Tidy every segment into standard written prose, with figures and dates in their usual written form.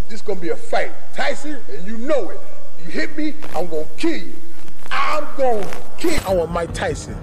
This gonna be a fight. Tyson, and you know it. You hit me, I'm gonna kill you. I'm gonna kill. I want Mike Tyson.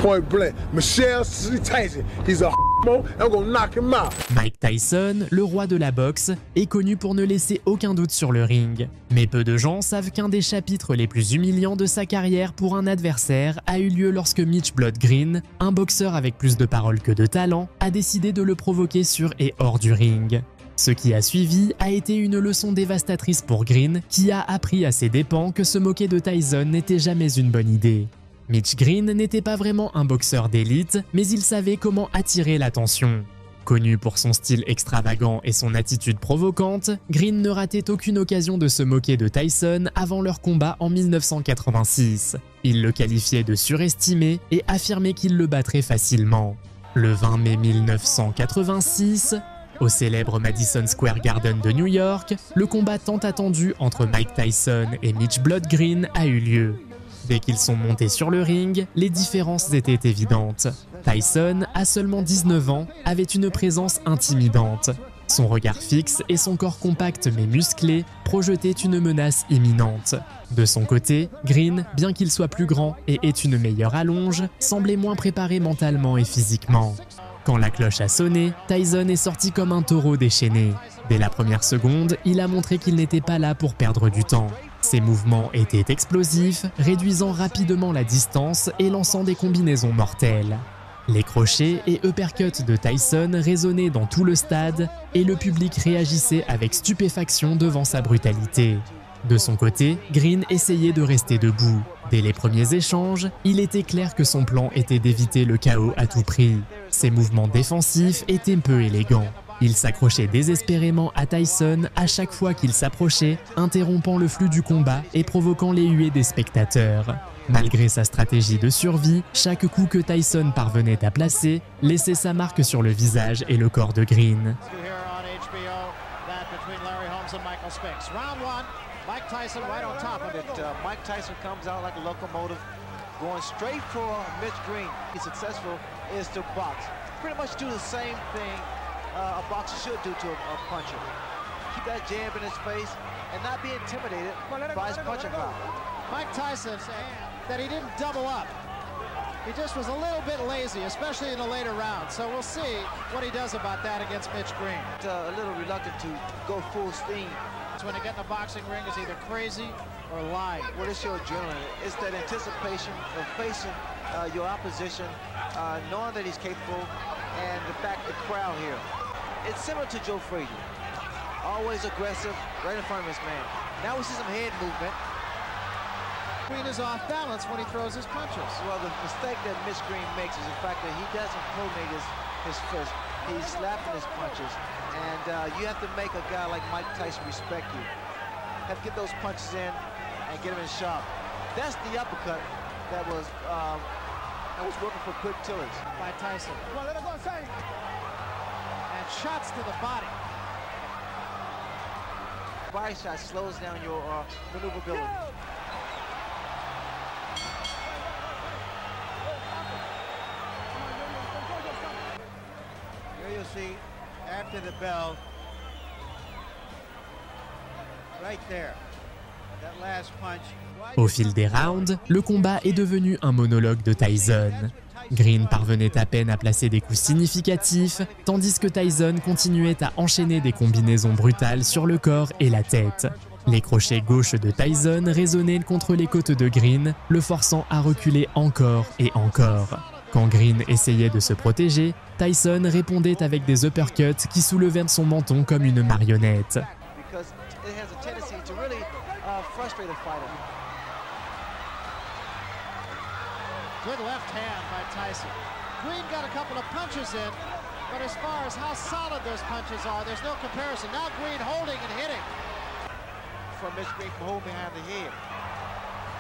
Point blank. Michelle Tyson. He's a and I'm gonna knock him out. Mike Tyson, le roi de la boxe, est connu pour ne laisser aucun doute sur le ring. Mais peu de gens savent qu'un des chapitres les plus humiliants de sa carrière pour un adversaire a eu lieu lorsque Mitch Blood Green, un boxeur avec plus de paroles que de talent, a décidé de le provoquer sur et hors du ring. Ce qui a suivi a été une leçon dévastatrice pour Green, qui a appris à ses dépens que se moquer de Tyson n'était jamais une bonne idée. Mitch Green n'était pas vraiment un boxeur d'élite, mais il savait comment attirer l'attention. Connu pour son style extravagant et son attitude provocante, Green ne ratait aucune occasion de se moquer de Tyson avant leur combat en 1986. Il le qualifiait de surestimé et affirmait qu'il le battrait facilement. Le 20 mai 1986, au célèbre Madison Square Garden de New York, le combat tant attendu entre Mike Tyson et Mitch Blood Green a eu lieu. Dès qu'ils sont montés sur le ring, les différences étaient évidentes. Tyson, à seulement 19 ans, avait une présence intimidante. Son regard fixe et son corps compact mais musclé projetaient une menace imminente. De son côté, Green, bien qu'il soit plus grand et ait une meilleure allonge, semblait moins préparé mentalement et physiquement. Quand la cloche a sonné, Tyson est sorti comme un taureau déchaîné. Dès la première seconde, il a montré qu'il n'était pas là pour perdre du temps. Ses mouvements étaient explosifs, réduisant rapidement la distance et lançant des combinaisons mortelles. Les crochets et uppercuts de Tyson résonnaient dans tout le stade et le public réagissait avec stupéfaction devant sa brutalité. De son côté, Green essayait de rester debout. Dès les premiers échanges, il était clair que son plan était d'éviter le chaos à tout prix. Ses mouvements défensifs étaient peu élégants. Il s'accrochait désespérément à Tyson à chaque fois qu'il s'approchait, interrompant le flux du combat et provoquant les huées des spectateurs. Malgré sa stratégie de survie, chaque coup que Tyson parvenait à placer laissait sa marque sur le visage et le corps de Green. Mike Tyson right on top of it. Mike Tyson comes out like a locomotive, going straight for Mitch Green. He's successful is to box. Pretty much do the same thing a boxer should do to a puncher. Keep that jab in his face and not be intimidated by his punching power. Mike Tyson said that he didn't double up. He just was a little bit lazy, especially in the later rounds. So we'll see what he does about that against Mitch Green. A little reluctant to go full steam. When they get in the boxing ring is either crazy or lying. What is your adrenaline? It's that anticipation of facing your opposition, knowing that he's capable, and the fact the crowd here. It's similar to Joe Frazier. Always aggressive, right in front of his man. Now we see some head movement. Green is off balance when he throws his punches. Well, the mistake that Mitch Green makes is the fact that he doesn't coordinate his fist. He's slapping his punches. And you have to make a guy like Mike Tyson respect you. Have to get those punches in and get him in sharp. That's the uppercut that was working for Quick Tillers by Tyson. And shots to the body. Body shot slows down your maneuverability. Here you'll see after the bell, right there, that last punch. Au fil des rounds, le combat est devenu un monologue de Tyson. Green parvenait à peine à placer des coups significatifs, tandis que Tyson continuait à enchaîner des combinaisons brutales sur le corps et la tête. Les crochets gauches de Tyson résonnaient contre les côtes de Green, le forçant à reculer encore et encore. Quand Green essayait de se protéger, Tyson répondait avec des uppercuts qui soulevaient son menton comme une marionnette. Good left hand by Tyson. Green got a couple of punches in, but as far as how solid those punches are, there's no comparison. Now Green holding and hitting. From Mitch Green from holding behind the head.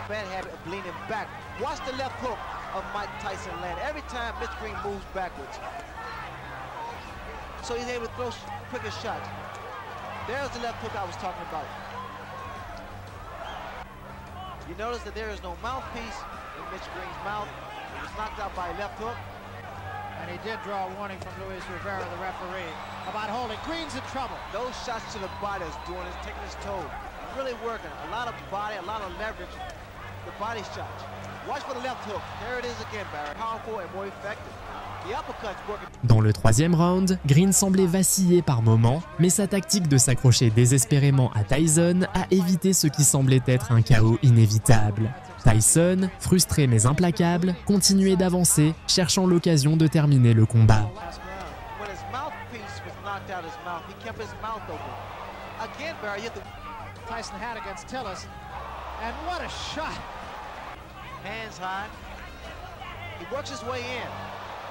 Bad habit of leaning back. Watch the left hook of Mike Tyson land every time Mitch Green moves backwards. So he's able to throw quicker shots. There's the left hook I was talking about. You notice that there is no mouthpiece in Mitch Green's mouth. He was knocked out by a left hook. And he did draw a warning from Luis Rivera, the referee. about holding. Green's in trouble. Those shots to the body is doing is taking his toll. Really working. A lot of body, a lot of leverage. The body shots. Watch for the left hook. There it is again, Barry. Powerful and more effective. The uppercut's working. Dans le troisième round, Green semblait vaciller par moments, mais sa tactique de s'accrocher désespérément à Tyson a évité ce qui semblait être un chaos inévitable. Tyson, frustré mais implacable, continuait d'avancer, cherchant l'occasion de terminer le combat. When his mouthpiece was knocked out his mouth, he kept his mouth open. Again, Barry, you have to Tyson had against Tillis. And what a shot. hands high. He works his way in.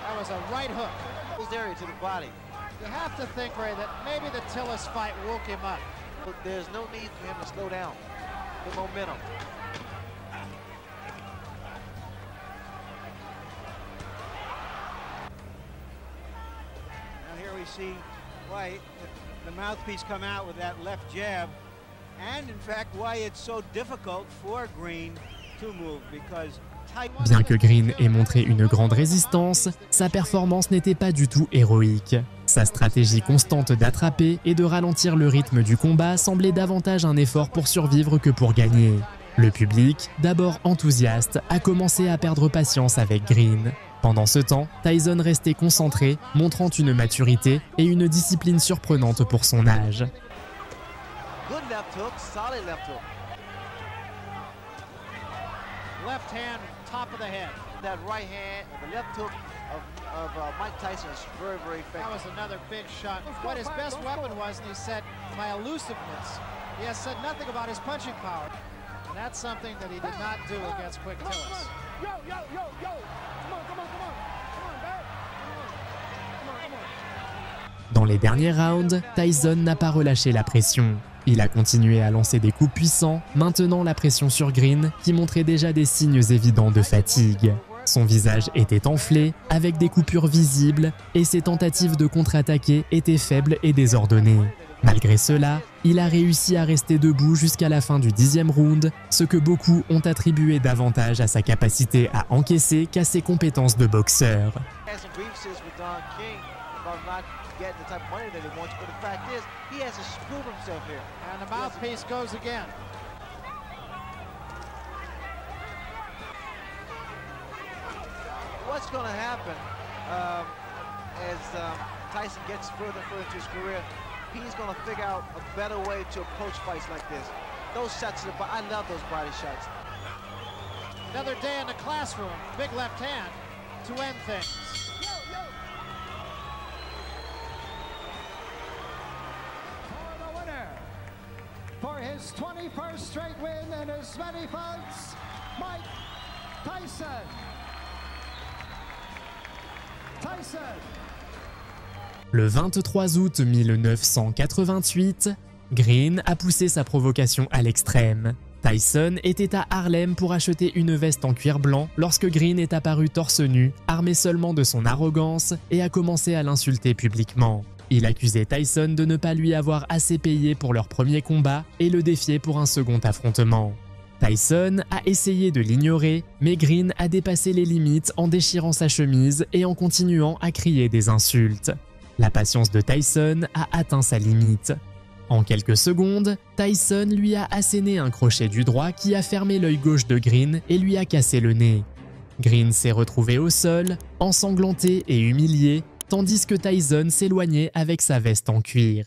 That was a right hook. Closed area to the body. You have to think, Ray, that maybe the Tillis fight woke him up. But there's no need for him to slow down. The momentum. Now here we see White, the mouthpiece come out with that left jab, and in fact why it's so difficult for Green to move because Bien que Green ait montré une grande résistance, sa performance n'était pas du tout héroïque. Sa stratégie constante d'attraper et de ralentir le rythme du combat semblait davantage un effort pour survivre que pour gagner. Le public, d'abord enthousiaste, a commencé à perdre patience avec Green. Pendant ce temps, Tyson restait concentré, montrant une maturité et une discipline surprenante pour son âge. Good left hook, solid left hook. Left hand, top of the head. That right hand and the left hook of Mike Tyson is very, very That effective. was another big shot. What his best weapon was, and he said, my elusiveness. He has said nothing about his punching power. And that's something that he did not do against Quick Tillis. Yo, yo, yo, yo. Come on, come on, come on. Come on, back. Come on, come on. Dans les derniers rounds, Tyson n'a pas relâché la pression. Il a continué à lancer des coups puissants, maintenant la pression sur Green, qui montrait déjà des signes évidents de fatigue. Son visage était enflé, avec des coupures visibles, et ses tentatives de contre-attaquer étaient faibles et désordonnées. Malgré cela, il a réussi à rester debout jusqu'à la fin du 10e round, ce que beaucoup ont attribué davantage à sa capacité à encaisser qu'à ses compétences de boxeur. Has some grievances with Don King about not getting the type of money that he wants, but the fact is, he has to prove himself here. And the mouthpiece goes again. What's going to happen as Tyson gets further and further into his career, he's going to figure out a better way to approach fights like this. Those shots to the body, I love those body shots. Another day in the classroom. Big left hand to end things. For the winner, for his 21st straight win and as many fights, Mike Tyson. Le 23 août 1988, Green a poussé sa provocation à l'extrême. Tyson était à Harlem pour acheter une veste en cuir blanc lorsque Green est apparu torse nu, armé seulement de son arrogance, et a commencé à l'insulter publiquement. Il accusait Tyson de ne pas lui avoir assez payé pour leur premier combat et le défiait pour un second affrontement. Tyson a essayé de l'ignorer, mais Green a dépassé les limites en déchirant sa chemise et en continuant à crier des insultes. La patience de Tyson a atteint sa limite. En quelques secondes, Tyson lui a asséné un crochet du droit qui a fermé l'œil gauche de Green et lui a cassé le nez. Green s'est retrouvé au sol, ensanglanté et humilié, tandis que Tyson s'éloignait avec sa veste en cuir.